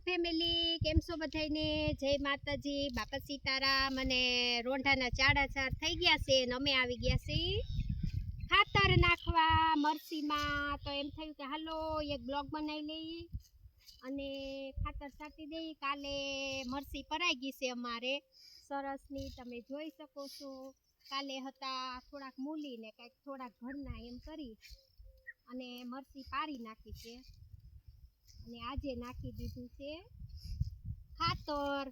Family, કેમ છો બધાને? જય માતાજી, બાપા સીતારામ. અને રોંઢાના ચાડા થઈ ગયા છે અને અમે આવી ગયા છીએ ખાતર નાખવા મરસીમાં. તો એમ થયું કે હાલો એક બ્લોગ બનાવી લઈએ અને ખાતર છાંટી દઈએ. કાલે મરસી પરાઈ ગઈ છે અમારે સરસની, તમે જોઈ શકો છો. કાલે હતા થોડાક મૂલી ને કંઈક થોડાક ઘરના એમ કરી અને મરસી પારી નાખી છે અને આજે નાખી દીધું છે ખાતર.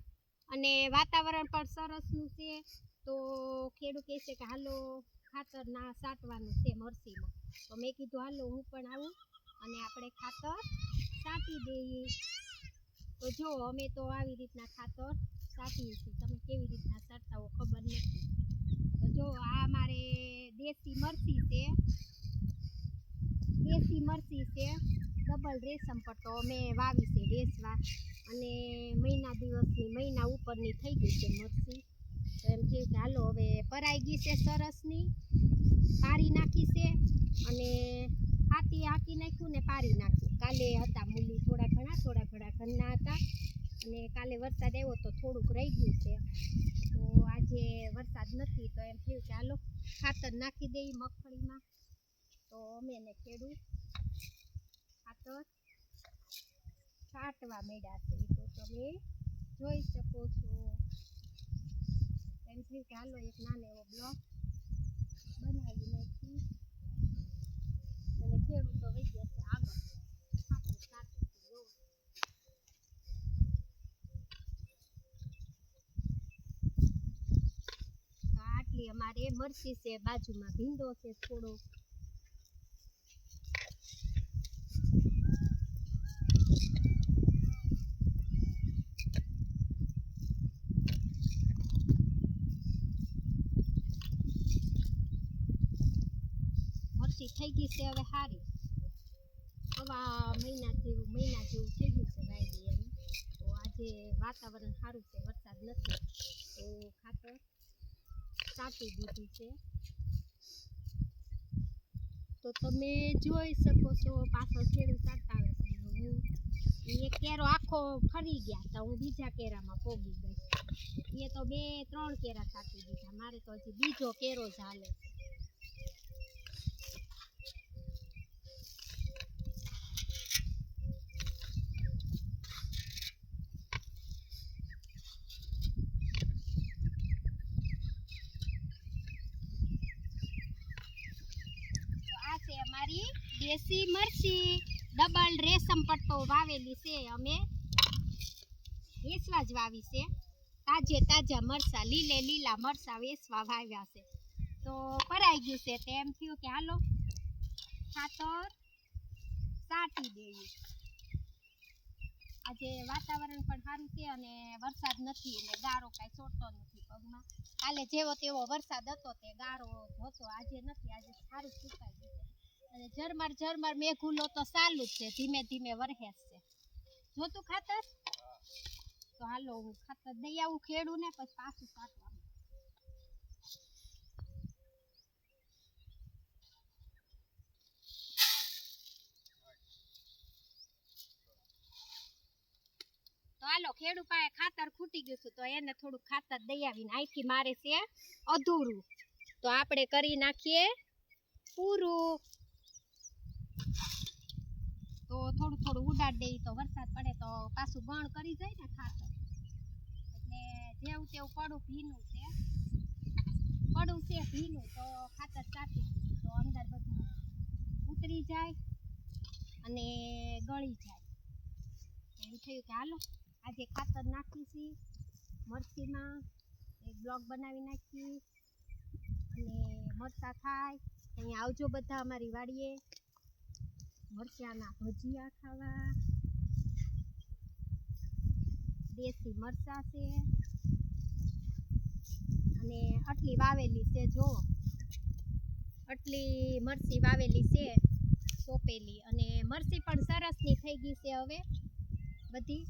અને વાતાવરણ પણ સરસનું છે તો ખેડૂત કહે છે કે હાલો ખાતર ના છાંટવાનું છે મરસીમાં. તો મેં કીધું હાલો હું પણ આવું અને આપણે ખાતર છાંટી દઈએ. તો જો અમે તો આવી રીતના ખાતર છાંટીએ છીએ, તમે કેવી રીતના છાંટતા હો ખબર નથી. તો જો આ મારે દેશી મરસી છે, ડબલ રેશમ પટ્ટો અમે વાવી છે વેચવા, અને મહિના ઉપરની થઈ ગઈ છે મરસી. તો એમ થયું કે હાલો હવે પરાઈ ગઈ છે સરસની, પારી નાખી છે અને હાકી નાખ્યું ને પારી નાખ્યું. કાલે હતા મૂલી થોડા ઘણા ઘરના હતા અને કાલે વરસાદ આવ્યો તો થોડુંક રહી ગયું છે. તો આજે વરસાદ નથી તો એમ થયું કે હાલો ખાતર નાખી દઈએ મગફળીમાં. તો અમે ને ખેડૂત ખાતર છાંટવા માંડ્યા છે, તો તમે જોઈ શકો છો. એમ થયું કે હાલો એક નાનો એવો બ્લોગ બનાવી નાખી. અને ખેડૂતો વહી ગયા છે આગળ ખાતર છાંટે છે. આટલી અમારે મરસી છે, બાજુમાં ભીંડો છે થોડો. મરસી થઈ ગઈ છે હવે સારી, મહિના જેવું થઈ ગયું છે વાયદી એમ. તો આજે વાતાવરણ સારું છે, વરસાદ નથી તો ખાતર છાંટી દીધું છે. તો તમે જોઈ શકો છો પાછળ ખેડૂત છાંટતા આવે છે. હું એક કેરો આખો ફરી ગયા તો હું બીજા કેરામાં પોગી ગઈ. એ તો 2-3 કેરા છાંટી દીધા, મારે તો હજી બીજો કેરો જ હાલે. અમારી દેશી મરસી ડબલ રેશમ પટ્ટો વાવેલી છે, અમે વેચવા જ વાવી છે. તાજા મરસા, લીલા મરસા વેચવા વાવ્યા છે. તો પરાઈ ગયું છે તેમ થયું કે હાલો ખાતર છાંટી દઈએ. આજે વાતાવરણ પણ સારું છે અને વરસાદ નથી એટલે ગારો કાંઈ છોડતો નથી પગમાં. કાલે જેવો તેવો વરસાદ હતો તે ગારો હતો, આજે નથી, આજે સારું સુકાઈ ગયું છે. અને ઝરમર મેઘુલો તો ચાલુ જ છે, ધીમે ધીમે વરસે છે. જોતું ખાતર? તો હાલો હું ખાતર દઈ આવું ખેડું ને પછી પાછું છાંટવાનું. તો હાલો ખેડૂ પાસે ખાતર ખૂટી ગયું છે તો એને થોડું ખાતર દઈ આવીને અહીંથી મારે છે અધૂરું, તો આપણે કરી નાખીએ પૂરું. તો થોડું ઉડાડ દઈએ તો વરસાદ પડે તો પાછું ગણ કરી જાય ને ખાતર. એટલે જેવું તેવું પડું ભીનું તો ખાતર છાંટી દીધું તો અંદર બધું ઉતરી જાય અને ગળી જાય. એમ થયું કે હાલો આજે ખાતર નાખીશી મરસીમાં, એક બ્લોગ બનાવી નાખી અને મરસા થાય અહીંયા આવજો બધા અમારી વાડીએ મરચાના ભજીયા ખાવા. દેશી મરચા છે અને આટલી વાવેલી છે, જો આટલી મરસી વાવેલી છે સોંપેલી. અને મરસી પણ સરસની થઈ ગઈ છે, હવે બધી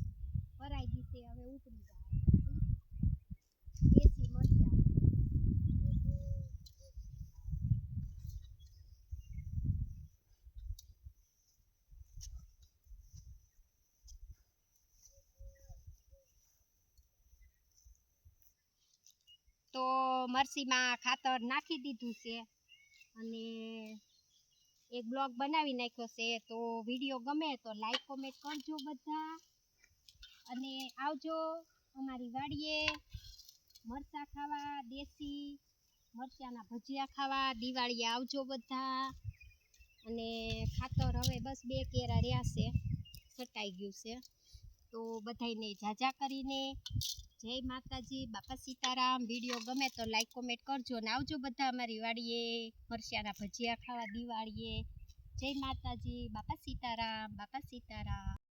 ભરાઈ ગઈ છે, હવે ઉપડી જાય દેશી મરચા. તો મરસીમાં ખાતર નાખી દીધું છે અને એક બ્લોગ બનાવી નાખ્યો છે. તો વિડીયો ગમે તો લાઈક કોમેન્ટ કરજો બધા અને આવજો અમારી વાડીએ મરચાં ખાવા, દેશી મરચાંના ભજીયા ખાવા. દિવાળીએ આવજો બધા. અને ખાતર હવે બસ 2 કેરા રહ્યા છે, છટાઈ ગયું છે. તો બધાયને જાજા કરીને જય માતાજી, બાપા સીતારામ. વિડીયો ગમે તો લાઈક કોમેન્ટ કરજો અને આવજો બધા અમારી વાડીએ મરચાંના ભજીયા ખાવા દિવાળીએ. જય માતાજી, બાપા સીતારામ, બાપા સીતારામ.